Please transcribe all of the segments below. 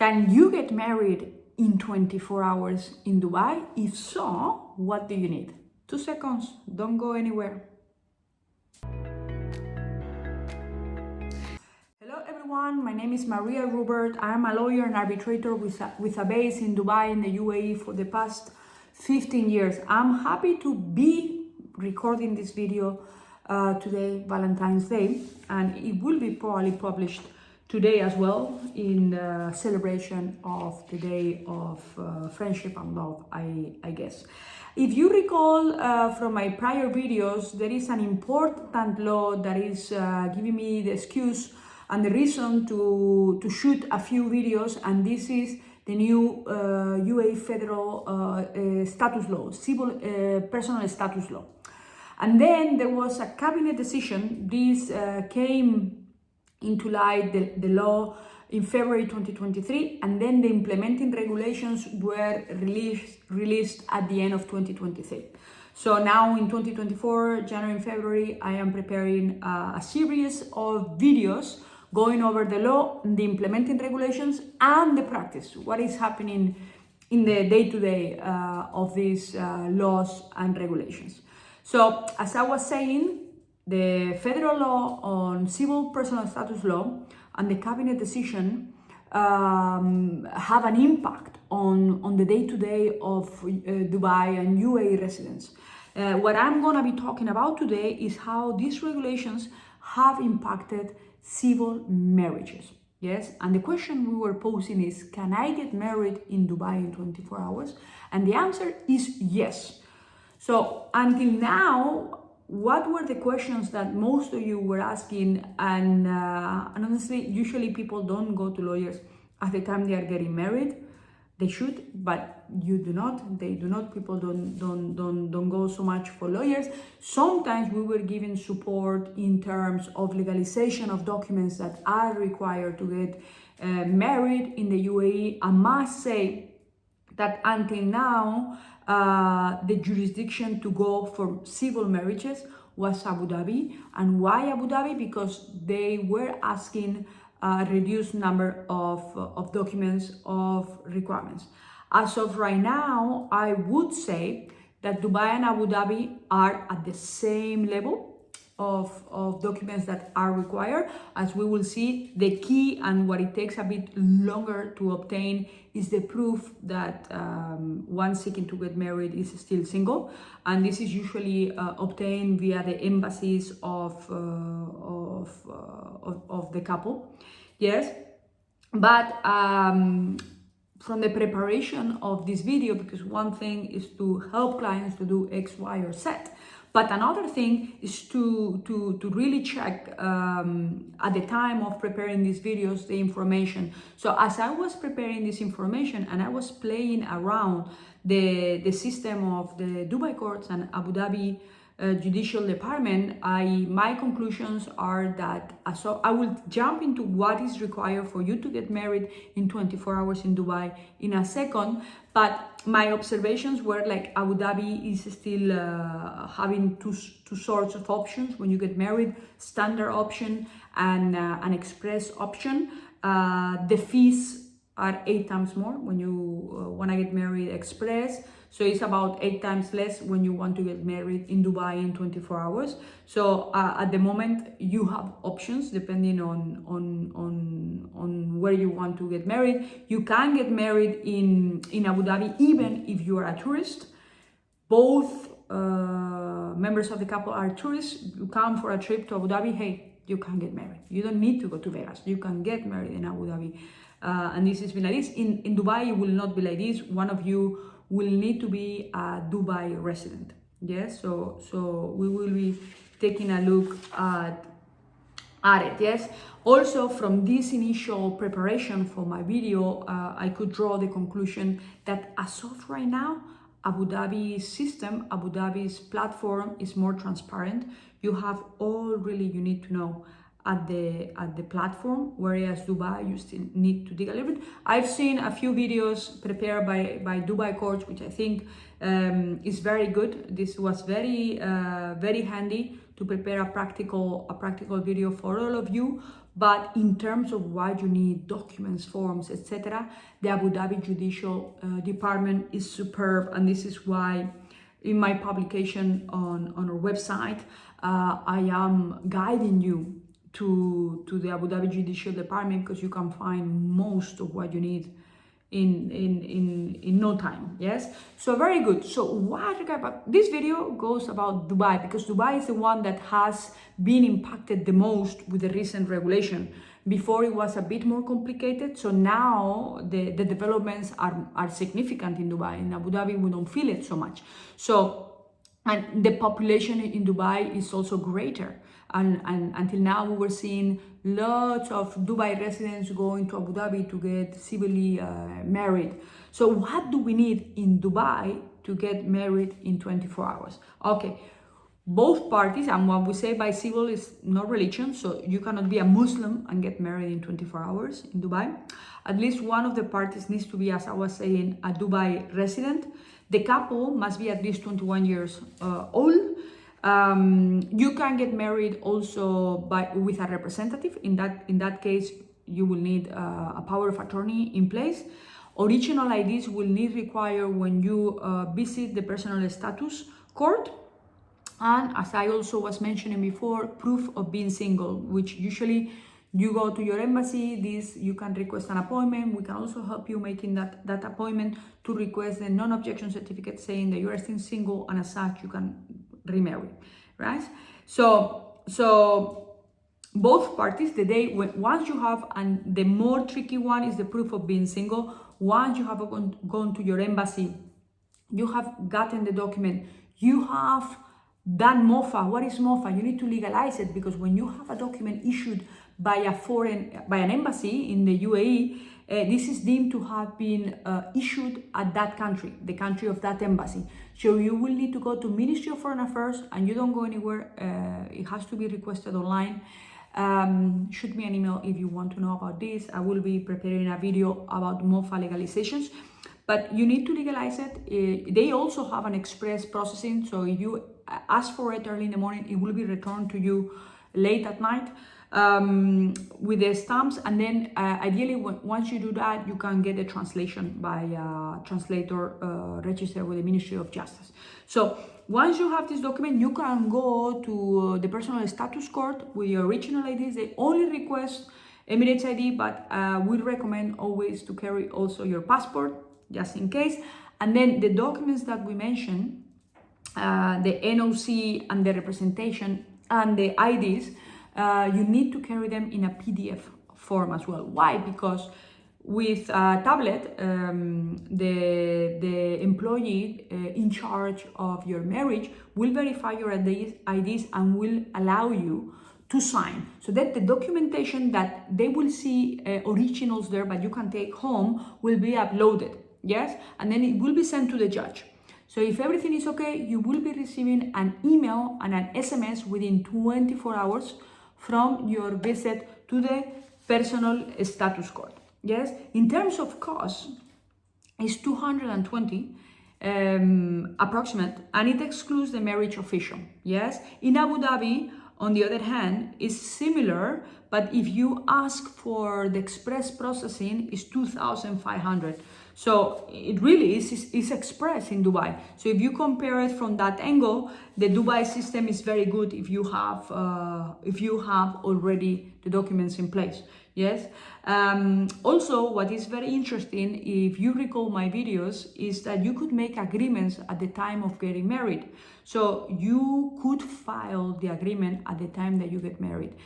Can you get married in 24 hours in Dubai? If so, what do you need? 2 seconds, don't go anywhere. Hello everyone, my name is Maria Rubert. I am a lawyer and arbitrator with a base in Dubai in the UAE for the past 15 years. I'm happy to be recording this video today, Valentine's Day, and it will be probably published today as well in celebration of the day of friendship and love, I guess. If you recall from my prior videos, there is an important law that is giving me the excuse and the reason to shoot a few videos, and this is the new UAE federal status law, civil personal status law. And then there was a cabinet decision. This came into light, the law, in February 2023, and then the implementing regulations were released at the end of 2023. So now in 2024, January and February, I am preparing a series of videos going over the law, the implementing regulations, and the practice, what is happening in the day-to-day of these laws and regulations. So as I was saying, the federal law on civil personal status law and the cabinet decision have an impact on the day-to-day of Dubai and UAE residents. What I'm going to be talking about today is how these regulations have impacted civil marriages. Yes, and the question we were posing is, can I get married in Dubai in 24 hours? And the answer is yes. So until now, what were the questions that most of you were asking? And honestly, usually people don't go to lawyers at the time they are getting married. They should, but you do not. They do not. People don't go so much for lawyers. Sometimes we were given support in terms of legalization of documents that are required to get married in the UAE. I must say that until now, the jurisdiction to go for civil marriages was Abu Dhabi. And why Abu Dhabi? Because they were asking a reduced number of documents, of requirements. As of right now, I would say that Dubai and Abu Dhabi are at the same level of documents that are required. As we will see, the key and what it takes a bit longer to obtain is the proof that one seeking to get married is still single, and this is usually obtained via the embassies of the couple. Yes, but from the preparation of this video, because one thing is to help clients to do X, Y, or Z, but another thing is to really check at the time of preparing these videos the information. So as I was preparing this information and I was playing around the system of the Dubai courts and Abu Dhabi judicial department, my conclusions are that so I will jump into what is required for you to get married in 24 hours in Dubai in a second. But my observations were like Abu Dhabi is still having two sorts of options when you get married: standard option and an express option. The fees are 8 times more when you want to get married express. So it's about 8 times less when you want to get married in Dubai in 24 hours. So at the moment you have options depending on where you want to get married. You can get married in Abu Dhabi even if you are a tourist. Both members of the couple are tourists. You come for a trip to Abu Dhabi, hey, you can get married. You don't need to go to Vegas. You can get married in Abu Dhabi. And this has been like this. In Dubai, it will not be like this. One of you will need to be a Dubai resident. Yes, so we will be taking a look at it. Yes, also from this initial preparation for my video, I could draw the conclusion that as of right now, Abu Dhabi's system, Abu Dhabi's platform is more transparent. You have all really you need to know at the platform, whereas Dubai you still need to dig a little bit. I've seen a few videos prepared by Dubai courts, which I think is very good. This was very handy to prepare a practical video for all of you. But in terms of why you need documents, forms, etc., the Abu Dhabi Judicial Department is superb, and this is why in my publication on our website, I am guiding you to the Abu Dhabi Judicial Department, because you can find most of what you need in no time. Yes, so very good. So what about this video goes about Dubai, because Dubai is the one that has been impacted the most with the recent regulation. Before it was a bit more complicated, so now the developments are significant in Dubai. In Abu Dhabi we don't feel it so much. So, and the population in Dubai is also greater. And until now, we were seeing lots of Dubai residents going to Abu Dhabi to get civilly married. So what do we need in Dubai to get married in 24 hours? Okay, both parties, and what we say by civil is not religion, so you cannot be a Muslim and get married in 24 hours in Dubai. At least one of the parties needs to be, as I was saying, a Dubai resident. The couple must be at least 21 years old. You can get married also with a representative. In that case, you will need a power of attorney in place. Original IDs will need require when you visit the personal status court. And as I also was mentioning before, proof of being single, which usually you go to your embassy. You can request an appointment. We can also help you making that appointment to request the non-objection certificate saying that you are still single, and as such you can remarry, right? So both parties, once you have, and the more tricky one is the proof of being single. Once you have gone to your embassy, you have gotten the document, you have done MOFA. What is MOFA? You need to legalize it, because when you have a document issued by an embassy in the UAE, this is deemed to have been issued at that country, the country of that embassy. So you will need to go to Ministry of Foreign Affairs, and you don't go anywhere. It has to be requested online. Shoot me an email if you want to know about this. I will be preparing a video about MOFA legalizations. But you need to legalize it. They also have an express processing. So if you ask for it early in the morning, it will be returned to you late at night with the stamps. And then ideally, once you do that, you can get a translation by a translator registered with the Ministry of Justice. So once you have this document, you can go to the personal status court with your original IDs. They only request Emirates ID, but we recommend always to carry also your passport, just in case. And then the documents that we mentioned, the NOC and the representation and the IDs, you need to carry them in a PDF form as well. Why? Because with a tablet, the employee in charge of your marriage will verify your IDs and will allow you to sign, so that the documentation that they will see originals there, but you can take home, will be uploaded. Yes, and then it will be sent to the judge. So if everything is okay, you will be receiving an email and an SMS within 24 hours from your visit to the personal status court. Yes, in terms of cost, it's 220 approximate, and it excludes the marriage official. Yes, in Abu Dhabi, on the other hand, is similar, but if you ask for the express processing, it's 2,500. So it really is express in Dubai. So if you compare it from that angle, the Dubai system is very good if you have already the documents in place. Yes. Also, what is very interesting, if you recall my videos, is that you could make agreements at the time of getting married. So you could file the agreement at the time that you get married.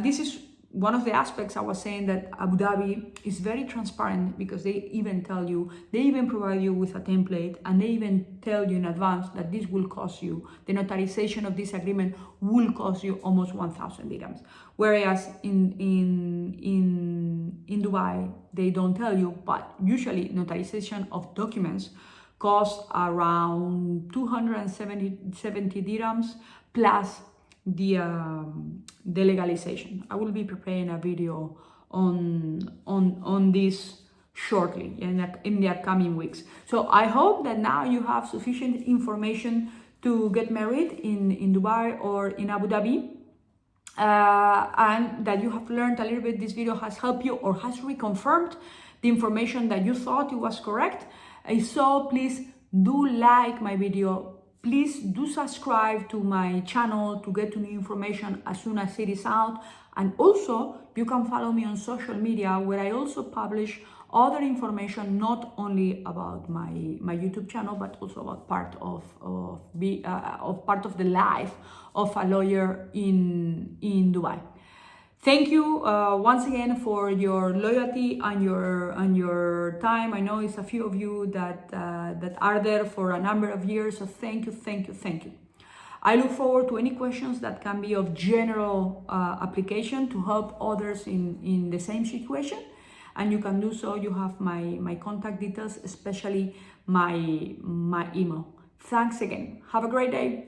This is one of the aspects I was saying, that Abu Dhabi is very transparent, because they even tell you, they even provide you with a template, and they even tell you in advance that this will cost you, the notarization of this agreement will cost you almost 1,000 dirhams. Whereas in Dubai, they don't tell you, but usually notarization of documents costs around 270 dirhams plus the legalization. I will be preparing a video on this shortly in the upcoming weeks. So I hope that now you have sufficient information to get married in Dubai or in Abu Dhabi. and that you have learned a little bit. This video has helped you or has reconfirmed the information that you thought it was correct. If so, please do like my video. Please do subscribe to my channel to get new information as soon as it is out. And also, you can follow me on social media, where I also publish other information, not only about my YouTube channel, but also about part of the life of a lawyer in Dubai. Thank you once again for your loyalty and your time. I know it's a few of you that are there for a number of years, so thank you. I look forward to any questions that can be of general application to help others in the same situation. And you can do so. You have my contact details, especially my email. Thanks again. Have a great day.